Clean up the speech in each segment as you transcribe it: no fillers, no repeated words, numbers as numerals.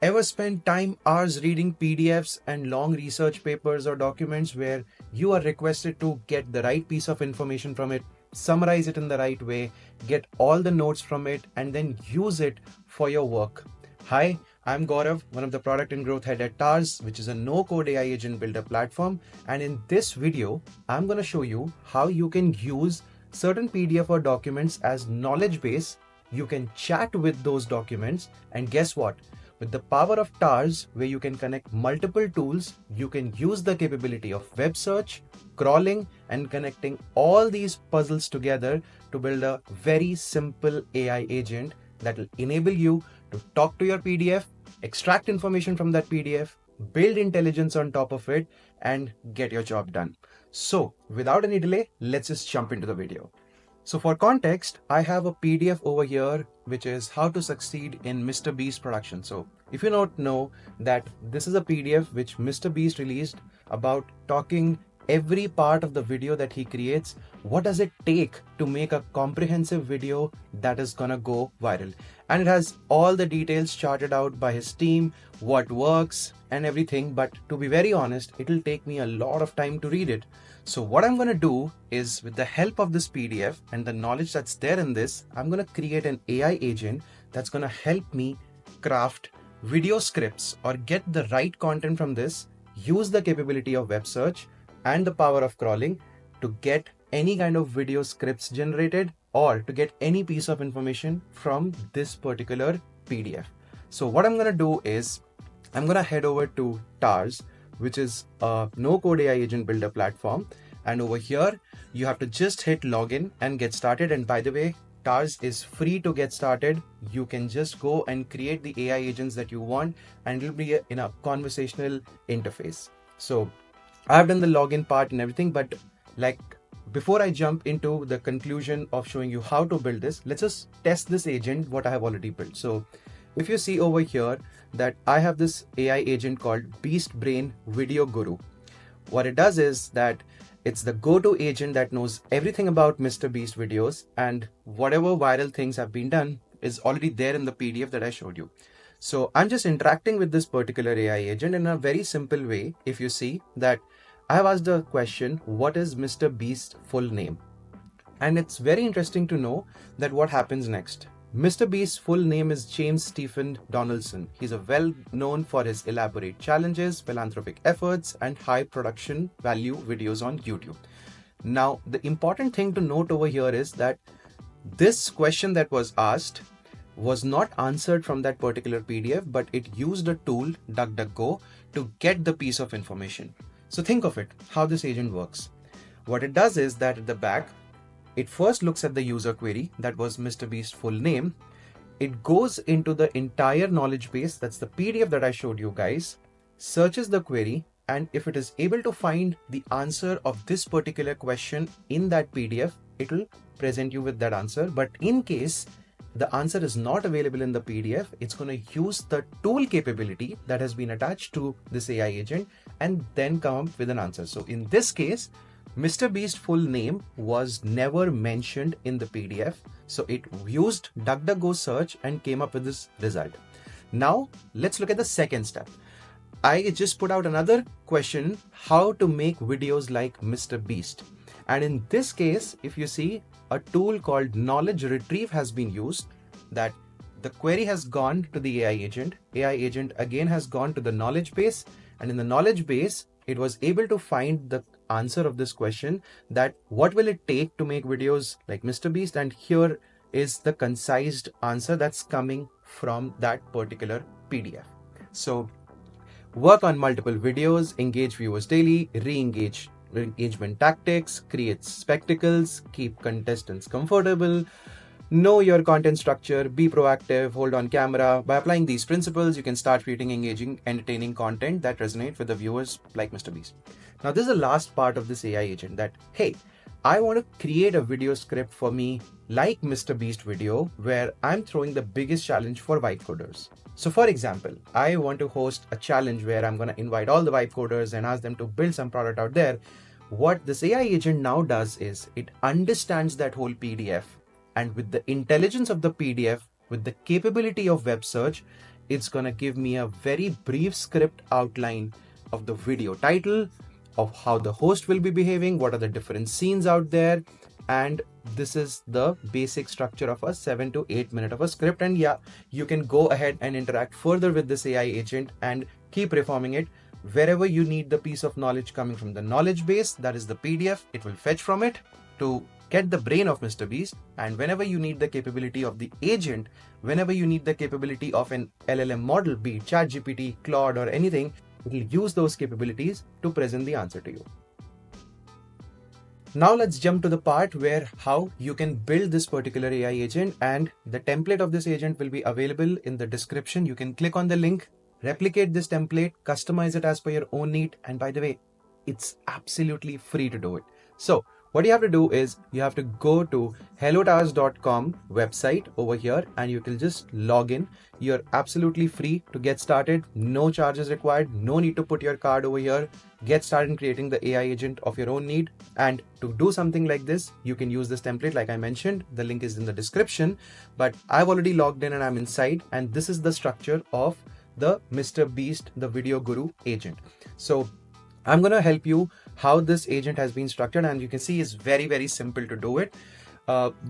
Ever spend time hours reading PDFs and long research papers or documents where you are requested to get the right piece of information from it, summarize it in the right way, get all the notes from it, and then use it for your work? Hi, I'm Gaurav, one of the product and growth head at TARS, which is a no-code AI agent builder platform. And in this video, I'm going to show you how you can use certain PDF or documents as knowledge base. You can chat with those documents, and guess what? With the power of TARS, where you can connect multiple tools, you can use the capability of web search, crawling, and connecting all these puzzles together to build a very simple AI agent that will enable you to talk to your PDF, extract information from that PDF, build intelligence on top of it, and get your job done. So, without any delay, let's just jump into the video. So for context, I have a PDF over here, which is how to succeed in Mr. Beast production. So if you don't know that this is a PDF which Mr. Beast released about talking every part of the video that he creates, what does it take to make a comprehensive video that is gonna go viral? And it has all the details charted out by his team, what works and everything. But to be very honest, it'll take me a lot of time to read it. So what I'm gonna do is, with the help of this PDF and the knowledge that's there in this, I'm gonna create an AI agent that's gonna help me craft video scripts or get the right content from this, use the capability of web search and the power of crawling to get any kind of video scripts generated or to get any piece of information from this particular PDF. So what I'm gonna do is, I'm gonna head over to TARS, which is a no-code AI agent builder platform. And over here, you have to just hit login and get started. And by the way, TARS is free to get started. You can just go and create the AI agents that you want, and it'll be in a conversational interface. So I've done the login part and everything, but before I jump into the conclusion of showing you how to build this, let's just test this agent, what I have already built. So if you see over here that I have this AI agent called Beast Brain Video Guru. What it does is that it's the go-to agent that knows everything about Mr. Beast videos, and whatever viral things have been done is already there in the PDF that I showed you. So I'm just interacting with this particular AI agent in a very simple way. If you see that I have asked the question, what is Mr. Beast's full name? And it's very interesting to know that what happens next. Mr. Beast's full name is James Stephen Donaldson. He's a well-known for his elaborate challenges, philanthropic efforts, and high production value videos on YouTube. Now, the important thing to note over here is that this question that was asked was not answered from that particular PDF, but it used a tool, DuckDuckGo, to get the piece of information. So think of it, how this agent works. What it does is that at the back, it first looks at the user query, that was Mr. Beast's full name. It goes into the entire knowledge base, that's the PDF that I showed you guys, searches the query, and if it is able to find the answer of this particular question in that PDF, it will present you with that answer. But in case the answer is not available in the PDF, it's going to use the tool capability that has been attached to this AI agent and then come up with an answer. So in this case, Mr. Beast's full name was never mentioned in the PDF. So it used DuckDuckGo search and came up with this result. Now let's look at the second step. I just put out another question, how to make videos like Mr. Beast. And in this case, if you see, a tool called knowledge retrieve has been used, that the query has gone to the AI agent. AI agent again has gone to the knowledge base, and in the knowledge base, it was able to find the answer of this question, that what will it take to make videos like Mr. Beast, and here is the concised answer that's coming from that particular PDF. So work on multiple videos, engage viewers daily, engagement tactics, create spectacles, keep contestants comfortable, know your content structure, be proactive, hold on camera. By applying these principles, you can start creating engaging, entertaining content that resonates with the viewers like Mr. Beast. Now, this is the last part of this AI agent, that, hey, I want to create a video script for me like Mr. Beast video where I'm throwing the biggest challenge for vibe coders. So for example, I want to host a challenge where I'm going to invite all the vibe coders and ask them to build some product out there. What this AI agent now does is it understands that whole PDF, and with the intelligence of the PDF, with the capability of web search, it's gonna give me a very brief script outline of the video title, of how the host will be behaving, what are the different scenes out there, and this is the basic structure of a 7 to 8 minute of a script. And yeah, you can go ahead and interact further with this AI agent and keep reforming it. Wherever you need the piece of knowledge coming from the knowledge base, that is the PDF, it will fetch from it to get the brain of Mr. Beast. And whenever you need the capability of the agent, whenever you need the capability of an LLM model, be it ChatGPT, Claude, or anything, it will use those capabilities to present the answer to you. Now let's jump to the part where how you can build this particular AI agent, and the template of this agent will be available in the description. You can click on the link, replicate this template, customize it as per your own need. And by the way, it's absolutely free to do it. So what you have to do is you have to go to hellotowers.com website over here, and you can just log in. You're absolutely free to get started. No charges required. No need to put your card over here. Get started creating the AI agent of your own need. And to do something like this, you can use this template. Like I mentioned, the link is in the description, but I've already logged in and I'm inside. And this is the structure of the Mr. Beast, the video guru agent. So I'm going to help you how this agent has been structured, and you can see it's very, very simple to do it.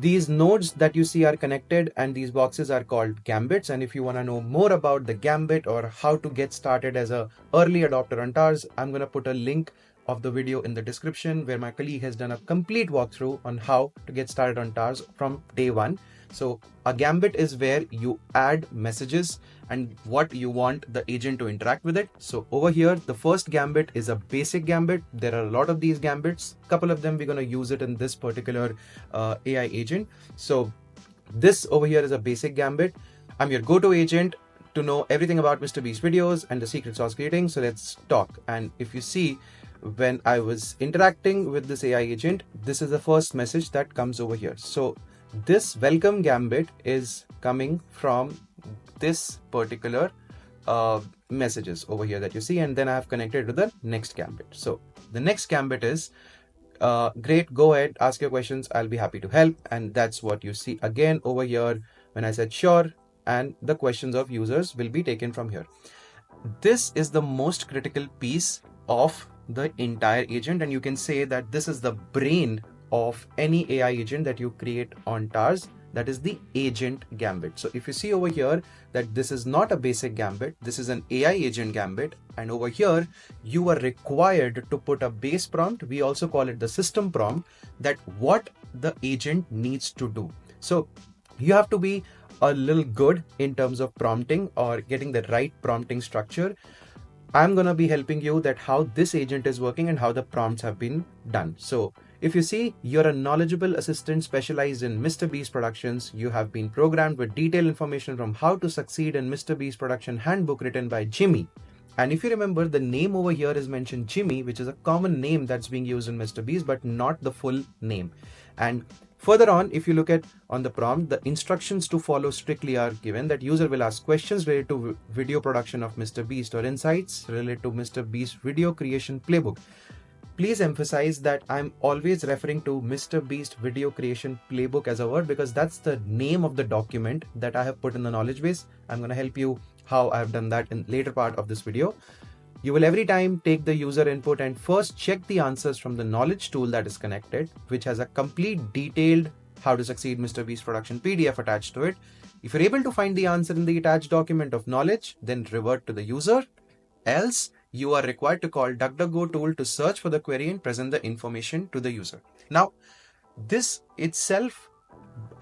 These nodes that you see are connected, and these boxes are called gambits. And if you want to know more about the gambit or how to get started as a early adopter on TARS, I'm going to put a link of the video in the description where my colleague has done a complete walkthrough on how to get started on TARS from day one. So a gambit is where you add messages and what you want the agent to interact with it. So over here, the first gambit is a basic gambit. There are a lot of these gambits. A couple of them, we're going to use it in this particular AI agent. So this over here is a basic gambit. I'm your go-to agent to know everything about Mr. Beast videos and the secret sauce creating. So let's talk. And if you see, when I was interacting with this AI agent, this is the first message that comes over here. So this welcome gambit is coming from this particular messages over here that you see, and then I have connected to the next gambit. So the next gambit is great, go ahead, ask your questions, I'll be happy to help. And that's what you see again over here when I said sure, and the questions of users will be taken from here. This is the most critical piece of the entire agent, and you can say that this is the brain of any AI agent that you create on TARS. That is the agent gambit. So if you see over here that this is not a basic gambit, this is an AI agent gambit. And over here, you are required to put a base prompt. We also call it the system prompt, that what the agent needs to do. So you have to be a little good in terms of prompting or getting the right prompting structure. I'm going to be helping you that how this agent is working and how the prompts have been done. So if you see, you're a knowledgeable assistant specialized in Mr. Beast Productions. You have been programmed with detailed information from how to succeed in Mr. Beast Production handbook written by Jimmy. And if you remember, the name over here is mentioned Jimmy, which is a common name that's being used in Mr. Beast, but not the full name. And further on, if you look at on the prompt, the instructions to follow strictly are given that user will ask questions related to video production of Mr. Beast or insights related to Mr. Beast video creation playbook. Please emphasize that I'm always referring to Mr. Beast video creation playbook as a word, because that's the name of the document that I have put in the knowledge base. I'm going to help you how I've done that in later part of this video. You will every time take the user input and first check the answers from the knowledge tool that is connected, which has a complete detailed how to succeed Mr. Beast production PDF attached to it. If you're able to find the answer in the attached document of knowledge, then revert to the user. Else, you are required to call DuckDuckGo tool to search for the query and present the information to the user. Now, this itself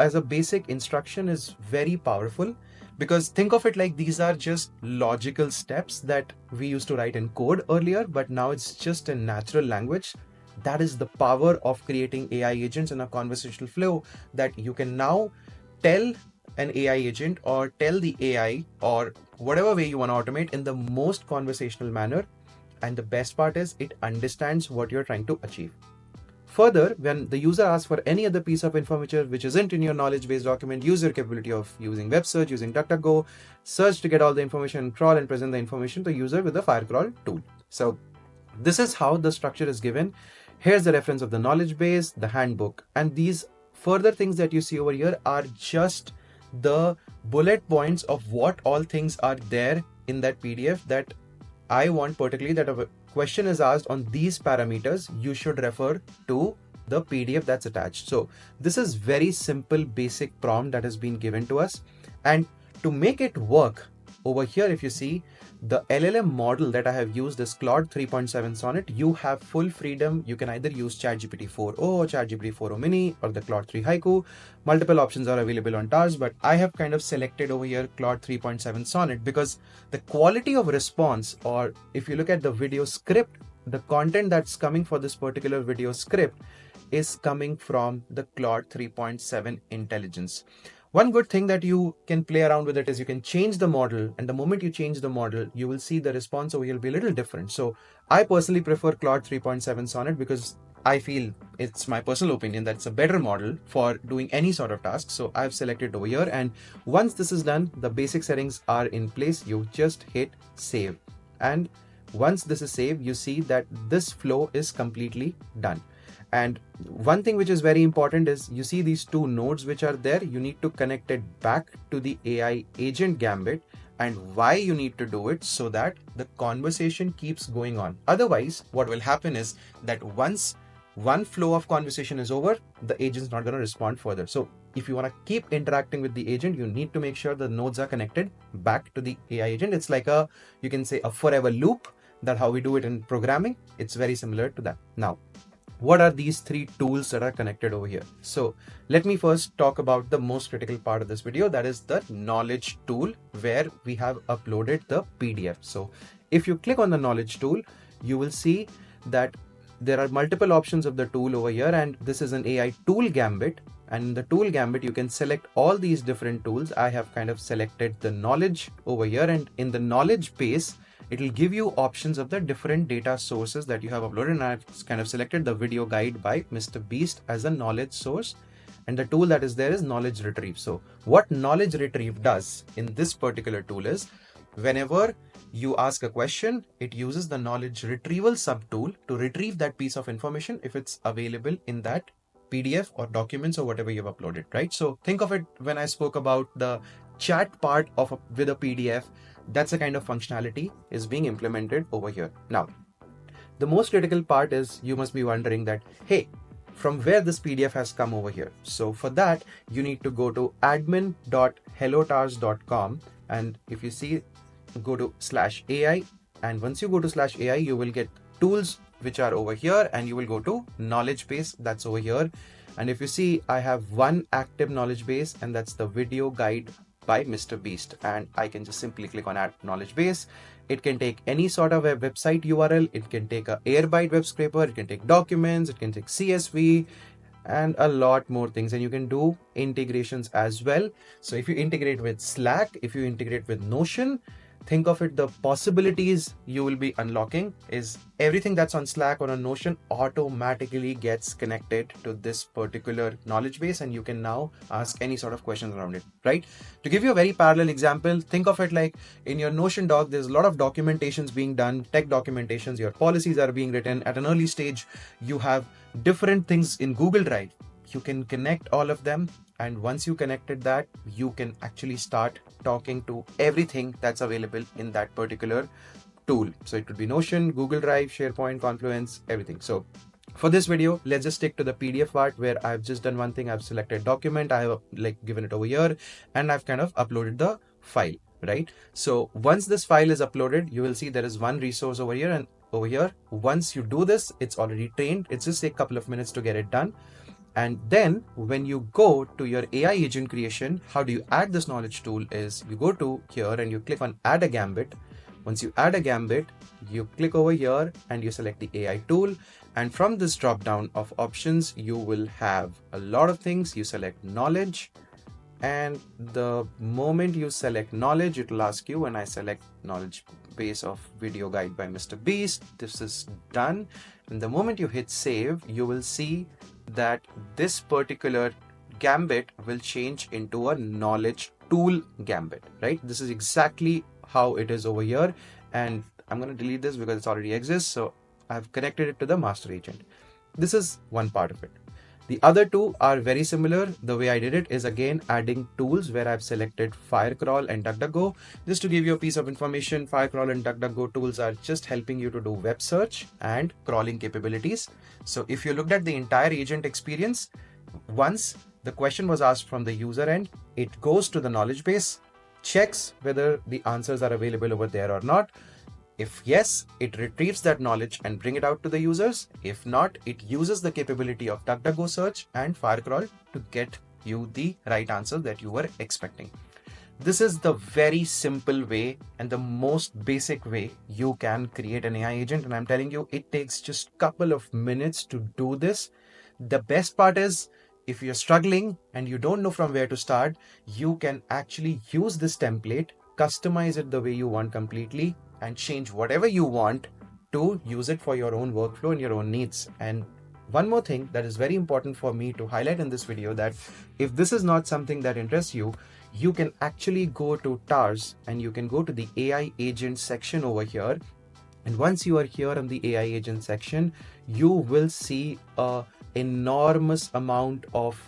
as a basic instruction is very powerful, because think of it like these are just logical steps that we used to write in code earlier, but now it's just a natural language. That is the power of creating AI agents in a conversational flow, that you can now tell an AI agent or tell the AI or whatever way you want to automate in the most conversational manner. And the best part is it understands what you're trying to achieve. Further, when the user asks for any other piece of information which isn't in your knowledge base document, use your capability of using web search, using DuckDuckGo, search to get all the information, crawl and present the information to the user with the firecrawl tool. So this is how the structure is given. Here's the reference of the knowledge base, the handbook, and these further things that you see over here are just the bullet points of what all things are there in that PDF that I want particularly that a question is asked on these parameters, you should refer to the PDF that's attached. So this is very simple basic prompt that has been given to us. And to make it work over here, if you see the LLM model that I have used is Claude 3.7 Sonnet. You have full freedom. You can either use ChatGPT 4o or ChatGPT 4o Mini or the Claude 3 Haiku. Multiple options are available on TARS, but I have kind of selected over here Claude 3.7 Sonnet because the quality of response, or if you look at the video script, the content that's coming for this particular video script is coming from the Claude 3.7 intelligence. One good thing that you can play around with it is you can change the model, and the moment you change the model, you will see the response over here will be a little different. So I personally prefer Claude 3.7 Sonnet because I feel, it's my personal opinion, that it's a better model for doing any sort of task. So I've selected over here, and once this is done, the basic settings are in place. You just hit save, and once this is saved, you see that this flow is completely done. And one thing which is very important is you see these two nodes which are there. You need to connect it back to the AI agent Gambit, and why you need to do it so that the conversation keeps going on. Otherwise, what will happen is that once one flow of conversation is over, the agent's not going to respond further. So if you want to keep interacting with the agent, you need to make sure the nodes are connected back to the AI agent. It's like a, you can say, a forever loop. That how we do it in programming. It's very similar to that. Now, what are these three tools that are connected over here? So let me first talk about the most critical part of this video, that is the knowledge tool, where we have uploaded the PDF. So if you click on the knowledge tool, you will see that there are multiple options of the tool over here, and this is an AI tool Gambit. And in the tool Gambit, you can select all these different tools. I have kind of selected the knowledge over here, and in the knowledge base, it will give you options of the different data sources that you have uploaded. And I've kind of selected the video guide by Mr. Beast as a knowledge source. And the tool that is there is knowledge retrieve. So what knowledge retrieve does in this particular tool is whenever you ask a question, it uses the knowledge retrieval subtool to retrieve that piece of information if it's available in that PDF or documents or whatever you've uploaded, right? So think of it when I spoke about the chat part of with a PDF, that's the kind of functionality is being implemented over here. Now, the most critical part is you must be wondering that, hey, from where this PDF has come over here. So for that, you need to go to admin.hellotars.com. And if you see, go to /AI. And once you go to /AI, you will get tools which are over here, and you will go to knowledge base that's over here. And if you see, I have one active knowledge base, and that's the video guide by Mr. Beast, and I can just simply click on add knowledge base. It can take any sort of a website URL, it can take a Airbyte web scraper, it can take documents, it can take CSV, and a lot more things. And you can do integrations as well. So if you integrate with Slack, if you integrate with Notion, think of it, the possibilities you will be unlocking is everything that's on Slack or on Notion automatically gets connected to this particular knowledge base, and you can now ask any sort of questions around it, right? To give you a very parallel example, think of it like in your Notion doc, there's a lot of documentations being done, tech documentations, your policies are being written. At an early stage, you have different things in Google Drive. You can connect all of them, and once you connected that, you can actually start talking to everything that's available in that particular tool. So it could be Notion, Google Drive, SharePoint, Confluence, everything. So for this video, let's just stick to the PDF part, where I've just done one thing. I've selected document, I have given it over here, and I've kind of uploaded the file, right? So once this file is uploaded, you will see there is one resource over here, and over here, once you do this, it's already trained. It's just a couple of minutes to get it done. And then when you go to your AI agent creation, how do you add this knowledge tool is you go to here and you click on add a Gambit. Once you add a Gambit, you click over here and you select the AI tool. And from this drop down of options, you will have a lot of things. You select knowledge, and the moment you select knowledge, it will ask you, when I select knowledge base of video guide by Mr. Beast, this is done. And the moment you hit save, you will see that this particular Gambit will change into a knowledge tool Gambit, right? This is exactly how it is over here. And I'm going to delete this because it already exists. So I've connected it to the master agent. This is one part of it. The other two are very similar. The way I did it is again adding tools where I've selected Firecrawl and DuckDuckGo. Just to give you a piece of information, Firecrawl and DuckDuckGo tools are just helping you to do web search and crawling capabilities. So if you looked at the entire agent experience, once the question was asked from the user end, it goes to the knowledge base, checks whether the answers are available over there or not. If yes, it retrieves that knowledge and bring it out to the users. If not, it uses the capability of DuckDuckGo search and Firecrawl to get you the right answer that you were expecting. This is the very simple way and the most basic way you can create an AI agent. And I'm telling you, it takes just a couple of minutes to do this. The best part is, if you're struggling and you don't know from where to start, you can actually use this template, customize it the way you want completely, and change whatever you want to use it for your own workflow and your own needs. And one more thing that is very important for me to highlight in this video, that if this is not something that interests you, you can actually go to TARS and you can go to the AI agent section over here. And once you are here in the AI agent section, you will see a enormous amount of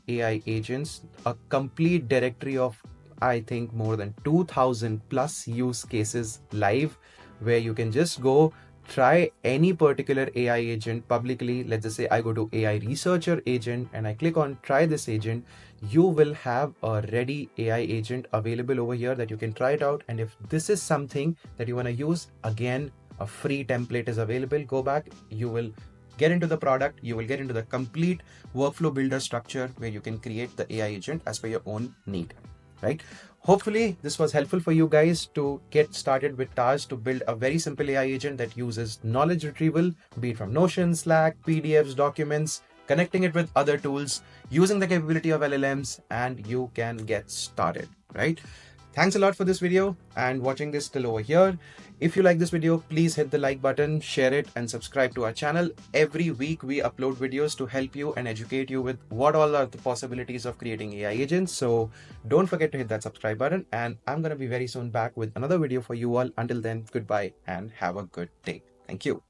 AI agents, a complete directory of, I think, more than 2000 plus use cases live, where you can just go try any particular AI agent publicly. Let's just say I go to AI researcher agent and I click on try this agent. You will have a ready AI agent available over here that you can try it out. And if this is something that you want to use, again, a free template is available. Go back, you will get into the product, you will get into the complete workflow builder structure where you can create the AI agent as per your own need, right? Hopefully this was helpful for you guys to get started with TARS to build a very simple AI agent that uses knowledge retrieval, be it from Notion, Slack, PDFs, documents, connecting it with other tools, using the capability of LLMs, and you can get started, right? Thanks a lot for this video and watching this till over here. If you like this video, please hit the like button, share it, and subscribe to our channel. Every week we upload videos to help you and educate you with what all are the possibilities of creating AI agents. So don't forget to hit that subscribe button, and I'm going to be very soon back with another video for you all. Until then, goodbye and have a good day. Thank you.